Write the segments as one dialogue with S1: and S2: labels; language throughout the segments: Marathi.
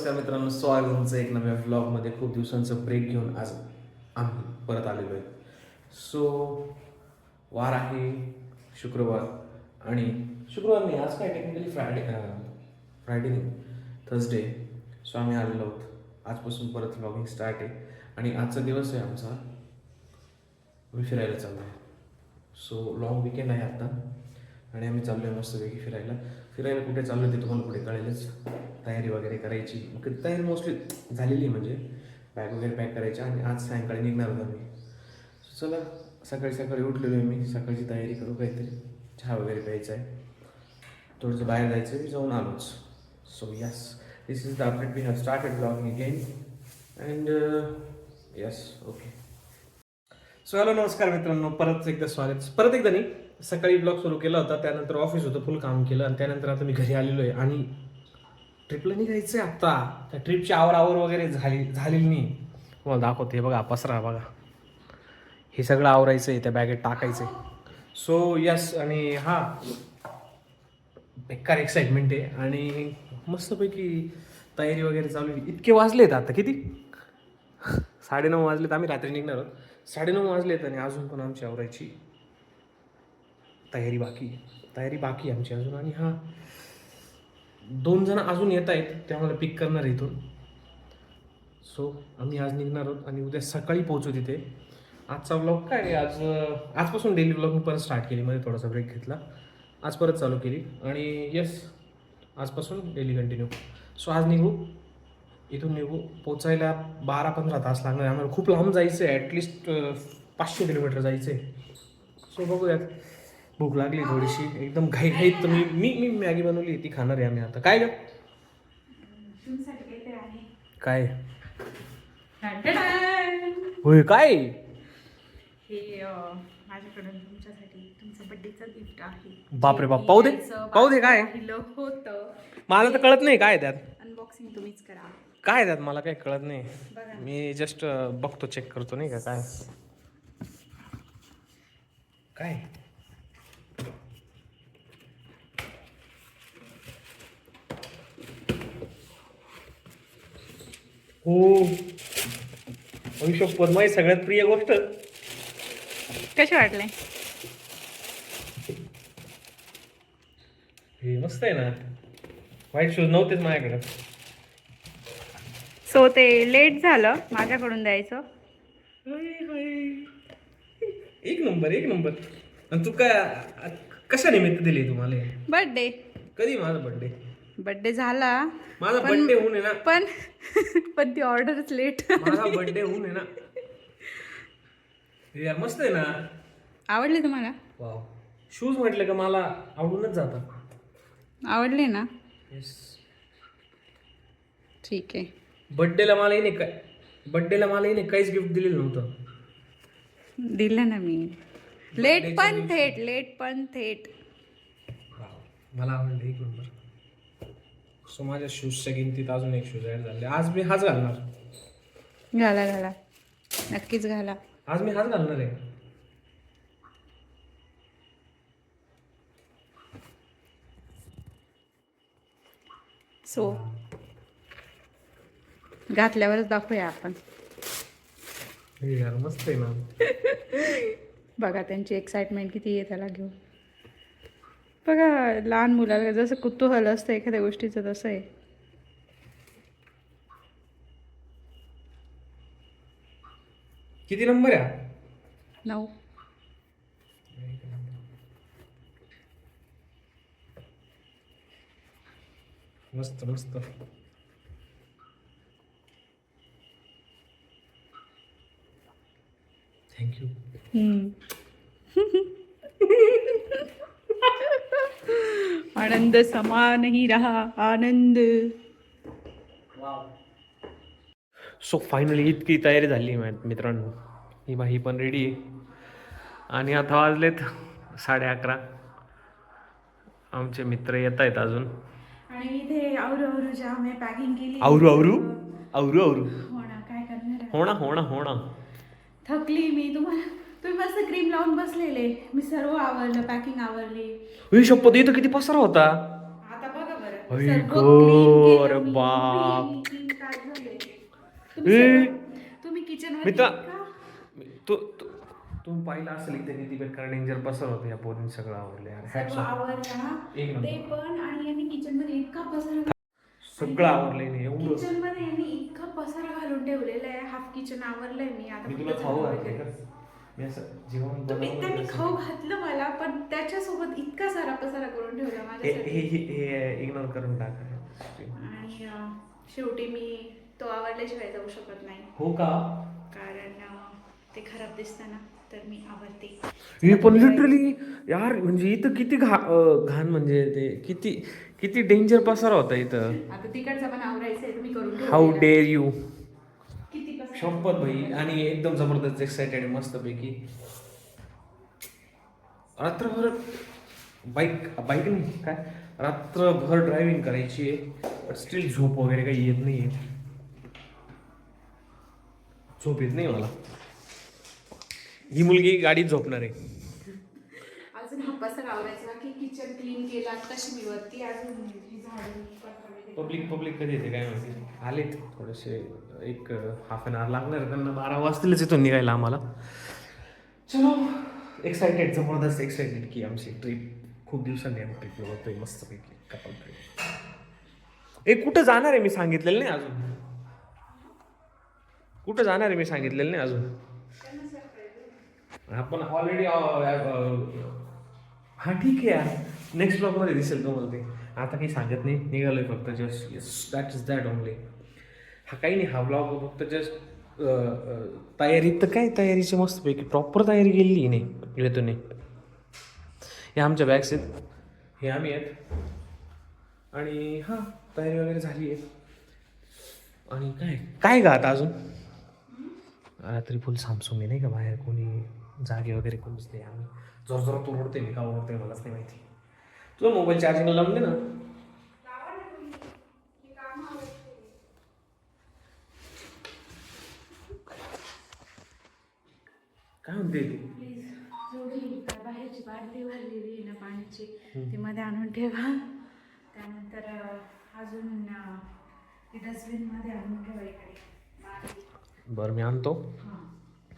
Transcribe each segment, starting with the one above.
S1: नमस्कार मित्रांनो, स्वागत आहे तुमचं एक नव्या व्लॉगमध्ये. खूप दिवसांचं ब्रेक घेऊन आज आम्ही परत आलेलो आहे. सो वार आहे शुक्रवार आणि शुक्रवार नाही, आज काय टेक्निकली फ्रायडे नाही, थर्सडे. सो आम्ही आलेलो आहोत. आजपासून परत व्लॉगिंग स्टार्ट आहे आणि आजचा दिवस आहे आमचा, आम्ही फिरायला चाललो आहे. सो लॉंग विकेंड आहे आता आणि आम्ही चाललो आहे मस्तपैकी फिरायला. फिरायला कुठे चाललो आहे ते तुम्हाला पुढे कळेलच. तयारी वगैरे करायची, तयारी मोस्टली झालेली आहे, म्हणजे बॅग वगैरे पॅक करायची आणि आज सायंकाळी निघणार होतो आम्ही. सो चला, सकाळी सकाळी उठलेलो आहे मी. सकाळची तयारी करू, काहीतरी चहा वगैरे प्यायचा आहे, थोडंसं बाहेर जायचं आहे, जाऊन आलोच. So yes, this is the update. We have started blogging again and yes, okay. So hello, नमस्कार मित्रांनो, परत एकदा स्वागत. परत एकदा नाही, सकाळी ब्लॉग सुरू केला होता, त्यानंतर ऑफिस होतं, फुल काम केलं आणि त्यानंतर आता मी घरी आलेलो आहे आणि ट्रिपला निघायचं आहे आत्ता. त्या ट्रिपची आवर वगैरे झालेली नाही. तुम्हाला दाखवते, बघा पसरा बघा, हे सगळं आवरायचं आहे, त्या बॅगेत टाकायचं आहे. सो यस, आणि हा बेकार एक्साइटमेंट आहे आणि मस्तपैकी तयारी वगैरे चालू आहे. इतके वाजलेत आता, किती 9:30 वाजलेत. आम्ही रात्री निघणार आहोत, 9:30 वाजलेत आणि अजून पण आमची आवरायची तयारी बाकी आमची अजून. आणि हा 2 जण अजून येत आहेत, ते आम्हाला पिक करणार आहे इथून. सो आम्ही आज निघणार आहोत आणि उद्या सकाळी पोहोचू तिथे. आजचा ब्लॉग काय आहे, आजपासून डेली ब्लॉग मी परत स्टार्ट केली, मध्ये थोडासा ब्रेक घेतला, आज परत चालू केली आणि येस, आजपासून डेली कंटिन्यू. सो आज इथून निघू, पोचायला 12-15 तास लागणार आहे आम्हाला. खूप लांब जायचं आहे, ॲटलिस्ट 500 किलोमीटर जायचं आहे. सो बघूयात. भूक लागली थोडीशी, एकदम घाईत. तर मी मॅगी बनवली, ती खाणार आहे आम्ही आता. काय ग काय होय, काय
S2: हे माझ्याकडून तुमच्यासाठी तुमचं बर्थडेचं गिफ्ट आहे.
S1: बापरे बाप, पाहू दे काय
S2: होतं.
S1: मला तर कळत नाही काय त्यात.
S2: अनबॉक्सिंग तुम्हीच करा.
S1: काय त्यात मला काही कळत नाही.
S2: बघा.
S1: मी जस्ट बघतो, चेक करतो, नाही का काय काय. हो, शपथ, माझी सगळ्यात प्रिय गोष्ट.
S2: कसे वाटले?
S1: हे मस्त आहे ना. व्हाईट शूज नव्हतेच माझ्याकडे.
S2: सो ते लेट झालं माझ्याकडून द्यायचं.
S1: एक नंबर. आणि तू काय कशा निमित्त दिली तुम्हाला?
S2: बर्थडे.
S1: कधी माझा बर्थडे
S2: झाला.
S1: माझा बर्थडे होऊन आहे ना.
S2: पण ती ऑर्डरच लेट.
S1: माझा बर्थडे होऊन आहे ना. यार मस्त आहे ना.
S2: आवडले तुम्हाला?
S1: वाव, शूज म्हटलं का मला आवडूनच जातात.
S2: आवडले ना?
S1: येस.
S2: ठीक आहे.
S1: बर्थडेला मला हिने काहीच गिफ्ट दिलेलं नव्हतं.
S2: दिलं ना मी. लेट पण थेट.
S1: मला आवडलं, एक नंबर. सो माझ्या शूजच्या किमतीत अजून एक शूज ॲड झाले. आज मी हाच घालणार.
S2: घाला नक्कीच घाला.
S1: आज मी हाच घालणार आहे.
S2: सो घातल्यावरच दाखवूया आपण.
S1: यार मस्त आहे ना.
S2: बघा त्यांची एक्साइटमेंट किती आहे त्याला घेऊन. बघा, लहान मुलाला जसं कुतूहल असतं एखाद्या गोष्टीचं, तसं आहे.
S1: किती नंबर आहे?
S2: 9.
S1: मस्त. थँक्यू.
S2: आनंद समा नहीं रहा आनंद.
S1: सो फायनली इतकी तयारी झाली मित्रांनो. ही बाई पण रेडी आहे आणि आता वाजलेत 11:30. आमचे मित्र येत आहेत अजून.
S2: आणि इथे आवरू जाम आहे, पॅकिंग केली.
S1: आवरू
S2: हो ना, काय करणार.
S1: होणा.
S2: थकली मी. तुम्ही मस्त क्रीम लावून बसलेले, मी सर्व आवरलं, पॅकिंग आवरली.
S1: शपथ, इथं किती पसारा होता.
S2: आता बघा बरं.
S1: अरे
S2: सर्व
S1: गो,
S2: clean केलं
S1: अरे
S2: मी.
S1: बाप.
S2: मी 3 तास झाले.
S1: ए.
S2: तुम्ही किचन वर
S1: मित्रा,
S2: गेलात का?
S1: तुम्ही पाहिलं असेल इथे किती बेकार डेंजर पसर होतं या पोरीने सगळं आवडलं यार.
S2: सर्व
S1: Hats off.
S2: आवरला
S1: एक
S2: ते
S1: नंबर.
S2: पण, आणि यांनी किचन मध्ये इतका पसारा
S1: सगळं आवडलंय नाही एवढं.
S2: किचन मध्ये यांनी इतका पसारा घालून ठेवलेला आहे. हाफ किचन आवरलंय मी आता.
S1: मी
S2: फक्त
S1: तुला खाऊ
S2: झाडू
S1: घातले
S2: वगैरे.
S1: का? मी असं जेवण
S2: त्यांनी
S1: बनवलं
S2: खाऊ घातलं मला, पण त्याच्यासोबत इतका सारा पसारा करून ठेवला
S1: हे
S2: माझ्यासाठी.
S1: हे हे इग्नोर करून टाका.
S2: आणि शेवटी मी तो आवडल्याशिवाय जाऊ शकत नाही,
S1: हो का?
S2: कारण ते खराब दिसतं ना, तर मी आवडते.
S1: हे पण लिटरली यार, म्हणजे इथं किती घाण, म्हणजे ते किती किती डेंजर पसारा होता इथं.
S2: आता तिकडचा पण आवरायचंय, तुम्ही करून
S1: हाऊ
S2: ठेवलेला.
S1: Dare you.
S2: किती पसारा.
S1: शपथ भाई. आणि एकदम जबरदस्त एक्साइटेड मस्तपैकी. रात्रभर बाईक नाही काय, रात्रभर ड्रायव्हिंग करायची आहे. स्टील झोप वगैरे काही येत नाही आहे. झोप येत नाही मला. ही मुलगी गाडीत झोपणार आहे.
S2: अजून हा पसारा आवरायचा की किचन क्लीन केला तशी मी वरती अजून हे झाडून पत्रा वगैरे.
S1: पब्लिक कधी येते काय माहिती. आलेत थोडेसे, एक हाफ एन आवर लागणार त्यांना. 12 वाजतीलच इथून निघायला आम्हाला. चलो, एक्साइटेड, जबरदस्त एक्साइटेड की आमची ट्रिप खूप दिवसांनी आम्ही ट्रिप होतोय मस्तपैकी कपल ट्रिप. एक कुठं जाणार आहे मी सांगितलेलं नाही अजून. कुठं जाणार आहे मी सांगितलेलं नाही अजून. आपण ऑलरेडी हा ठीक आहे यार, नेक्स्ट ब्लॉगमध्ये दिसेल तुम्हाला ते. आता काही सांगत नाही, निघालोय फक्त just. Yes, that is that only. हा काही नाही, हा ब्लॉग फक्त जस्ट तयारी. तर काय तयारीची मस्तपैकी प्रॉपर तयारी केलेली नाही येतो नाही. हे आमच्या बॅग्स आहेत, हे आम्ही आहेत. आणि हां, तयारी वगैरे झाली आहे. आणि काय काय का आता अजून रात्री फुल सामसूमी नाही का, बाहेर कोणी जागे वगैरे कोणीच नाही. आम्ही जोर तो ओढते मी का ओढते मलाच नाही माहिती. तुझा मोबाईल चार्जिंगला लावून दे ना. काय म्हणते
S2: प्लीज जेवढी बाहेरची बाटली भरलेली आहे ना पाण्याची, ती मध्ये आणून ठेवा. त्यानंतर अजून डस्टबिनमध्ये आणून ठेवा इकडे.
S1: बरं, मी आणतो.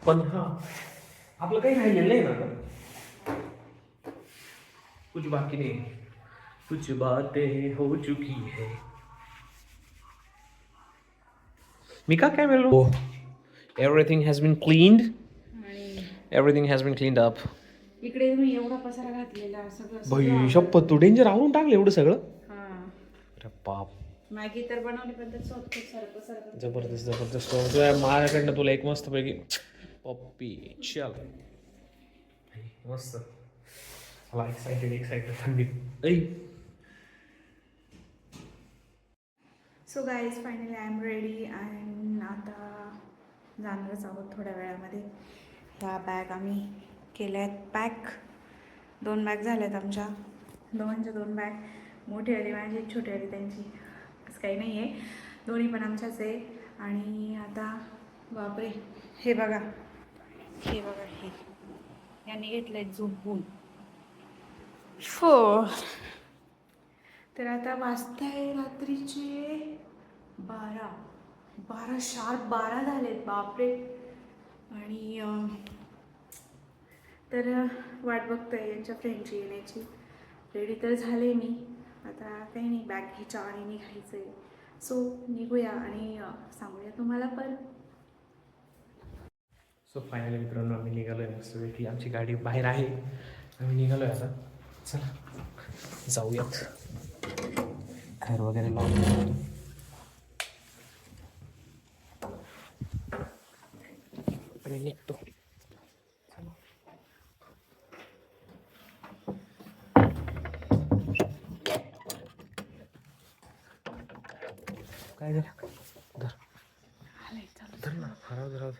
S1: पण हां, आपलं काही राहिलेलं नाही ना. कुछ बाकी नहीं, कुछ बातें हो चुकी है. मी का काय बोललो? Everything has been cleaned.
S2: आणि
S1: everything has been cleaned up.
S2: इकडे तुम्ही एवढा पसारा घातलेला सगळं
S1: भाई शपथ, तू डेंजर आवरून टाकलं एवढं सगळं.
S2: हां,
S1: अरे बाप.
S2: मॅगी तर बनवली, पण त्यात खूप सारं पसारा.
S1: जबरदस्त जबरदस्त. तुझ्या माझ्याकडनं तुला एक मस्त पैकी पप्पी. चल मस्त. मला एक्साइटेड थंडी.
S2: So guys, finally I am ready. And आता जाणारच आहोत थोड्या वेळामध्ये. ह्या बॅग आम्ही केल्या आहेत पॅक. 2 बॅग झाल्यात आमच्या. दोघांच्या 2 बॅग. मोठी आली माझी, छोटी आली त्यांची. असं काही नाही आहे, दोन्ही पण आमच्याच आहे. आणि आता बापरे, हे बघा हे यांनी घेतलंय झोपून. हो, तर आता वाजताय रात्रीचे 12 शार्प 12 झालेत. बापरे. आणि तर वाट बघतोय यांच्या फ्रेंडची येण्याची. रेडी तर झाले मी. आता काही नाही, बॅग घ्यायच्या आणि निघायचं आहे. सो निघूया आणि सांगूया तुम्हाला पण.
S1: सो फायनली मित्रांनो, आम्ही निघालो आहे मस्तपैकी. आमची गाडी बाहेर आहे, आम्ही निघालो आहे आता. चला जाऊयात. घर वगैरे लावून आणि निघतो. काय झालं? धर धर ना, हराव धराव.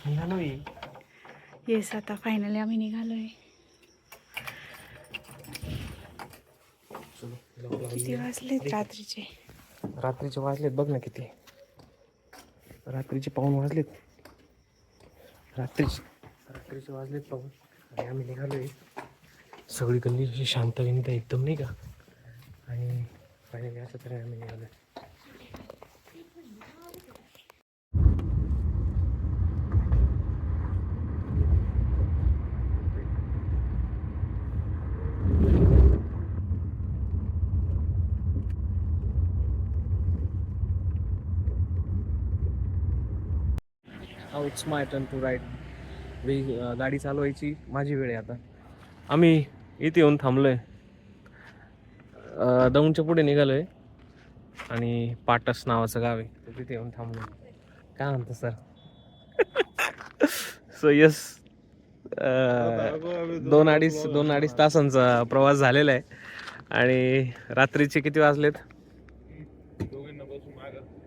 S1: निघालो.
S2: येस, आता फायनली आम्ही निघालोय. किती वाजलेत रात्रीचे?
S1: रात्रीचे वाजलेत बघ ना किती. रात्रीचे 1:15 वाजलेत. रात्रीचे वाजलेत 1:15. आणि आम्ही निघालोय सगळी गल्ली अशी शांत विनीत एकदम नाही का. आणि फायनली असं तरी आम्ही निघालो. Now it's my turn to ride. गाडी चालवायची माझी वेळ आहे आता. आम्ही इथे येऊन थांबलोय, दौंडच्या पुढे निघालोय आणि पाटस नावाचं गाव आहे, तर तिथे येऊन थांबलोय. काय म्हणतो सर? सो यस, 2-2.5 तासांचा प्रवास झालेला आहे. आणि रात्रीचे किती वाजलेत?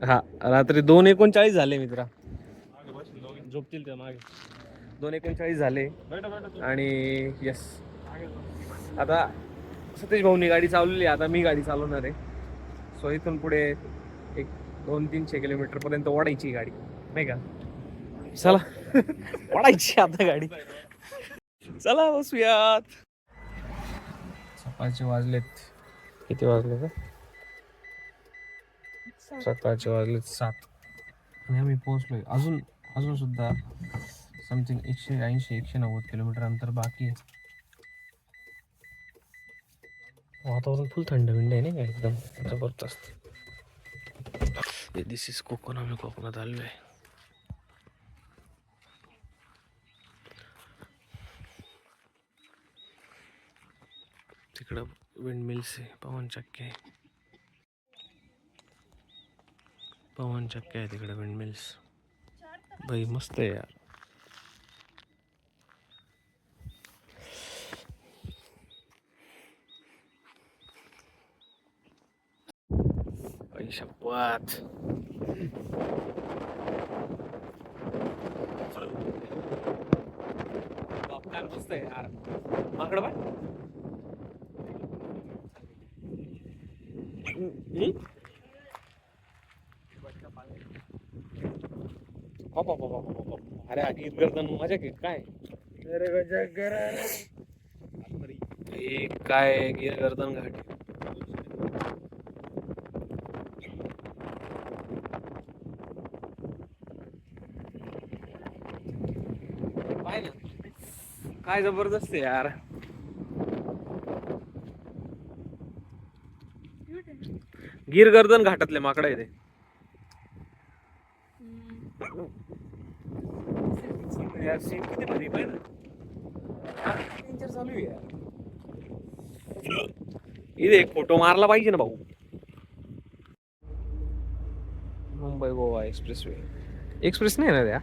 S1: हा, रात्री 2:39 झाले मित्रा. झोपतील त्या मागे. 2:39 झाले. आणि यस, आता सतीश भाऊनी गाडी चालवली, आता मी गाडी चालवणार आहे. सो इथून पुढे एक 200-300 किलोमीटर पर्यंत ओढायची गाडी, नाही का? चला ओढायची आता गाडी. चला बसूयात. सकाळचे वाजलेत, किती वाजले का? सकाळचे वाजलेत 7 आणि आम्ही पोहोचलोय. अजून सुद्धा समथिंग 180-190 किलोमीटर अंतर बाकी आहे. वातावरण फुल थंड विंड आहे, नाही का? एकदम जबरदस्त. दिस इज कोकण. आम्ही कोकणात आलो आहे. तिकडं विंड मिल्स आहे, पवनचक्की आहे. पवनचक्की आहे तिकडे, विंड मिल्स. भाई मस्त आहे यार. शपथ. काय मस्त आहे यार. माकडं बाय. अरे आधी गर्दन मजा की काय? काय गिर गर्दन घाट. काय जबरदस्त आहे यार. गिर गर्दन घाटातले माकड आहे ते. किती भारी पाहिजे. चालू आहे यार. इथे एक फोटो मारला पाहिजे ना भाऊ. Mumbai Goa express way. Express नाही ना त्या.